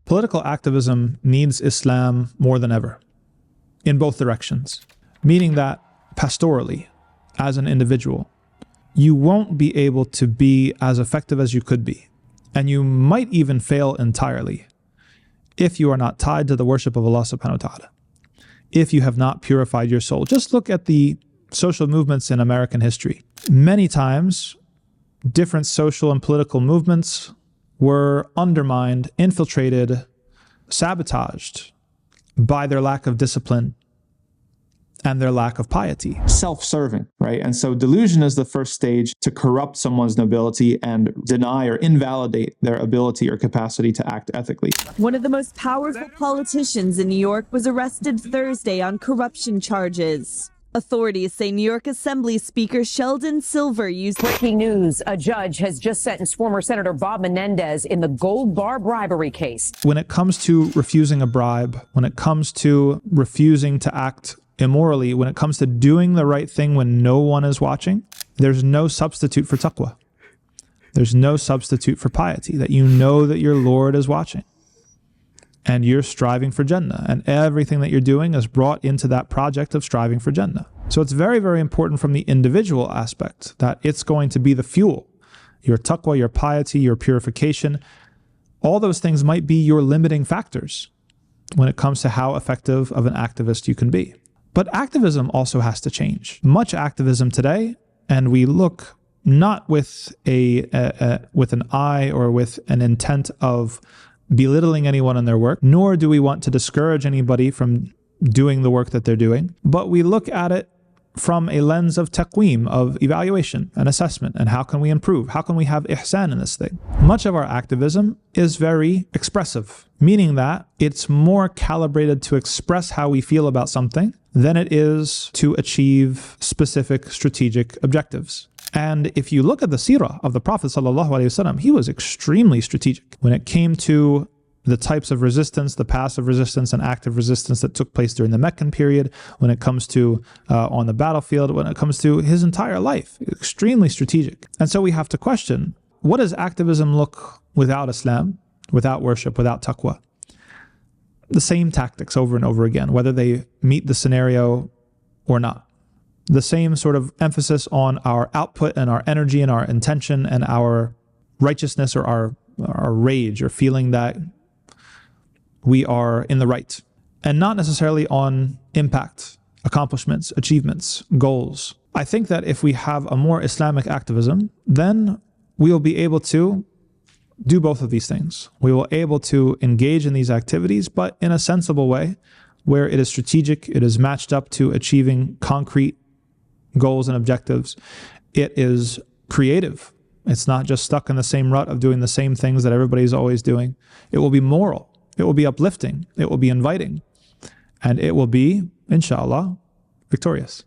Political activism needs Islam more than ever, in both directions, meaning that pastorally, as an individual, you won't be able to be as effective as you could be, and you might even fail entirely if you are not tied to the worship of Allah subhanahu wa ta'ala, if you have not purified your soul. Just look at the social movements in American history. Many times, different social and political movements were undermined, infiltrated, sabotaged by their lack of discipline and their lack of piety. Self-serving, right? And so delusion is the first stage to corrupt someone's nobility and deny or invalidate their ability or capacity to act ethically. One of the most powerful politicians in New York was arrested Thursday on corruption charges. Authorities say New York Assembly Speaker Sheldon Silver used... Breaking news, a judge has just sentenced former Senator Bob Menendez in the gold bar bribery case. When it comes to refusing a bribe, when it comes to refusing to act immorally, when it comes to doing the right thing when no one is watching, there's no substitute for taqwa. There's no substitute for piety, that you know that your Lord is watching and you're striving for Jannah, and everything that you're doing is brought into that project of striving for Jannah. So it's very, very important from the individual aspect that it's going to be the fuel. Your taqwa, your piety, your purification, all those things might be your limiting factors when it comes to how effective of an activist you can be. But activism also has to change. Much activism today, and we look not with with an eye or with an intent of belittling anyone in their work, nor do we want to discourage anybody from doing the work that they're doing, but we look at it from a lens of taqweem, of evaluation and assessment, and how can we improve? How can we have ihsan in this thing? Much of our activism is very expressive, meaning that it's more calibrated to express how we feel about something than it is to achieve specific strategic objectives. And if you look at the seerah of the Prophet ﷺ, he was extremely strategic when it came to the types of resistance, the passive resistance and active resistance that took place during the Meccan period, when it comes to on the battlefield, when it comes to his entire life, extremely strategic. And so we have to question, what does activism look without Islam, without worship, without taqwa? The same tactics over and over again, whether they meet the scenario or not. The same sort of emphasis on our output and our energy and our intention and our righteousness or our rage or feeling that we are in the right, and not necessarily on impact, accomplishments, achievements, goals. I think that if we have a more Islamic activism, then we will be able to do both of these things. We will be able to engage in these activities, but in a sensible way, where it is strategic, it is matched up to achieving concrete goals and objectives. It is creative. It's not just stuck in the same rut of doing the same things that everybody's always doing. It will be moral. It will be uplifting. It will be inviting. And it will be, inshallah, victorious.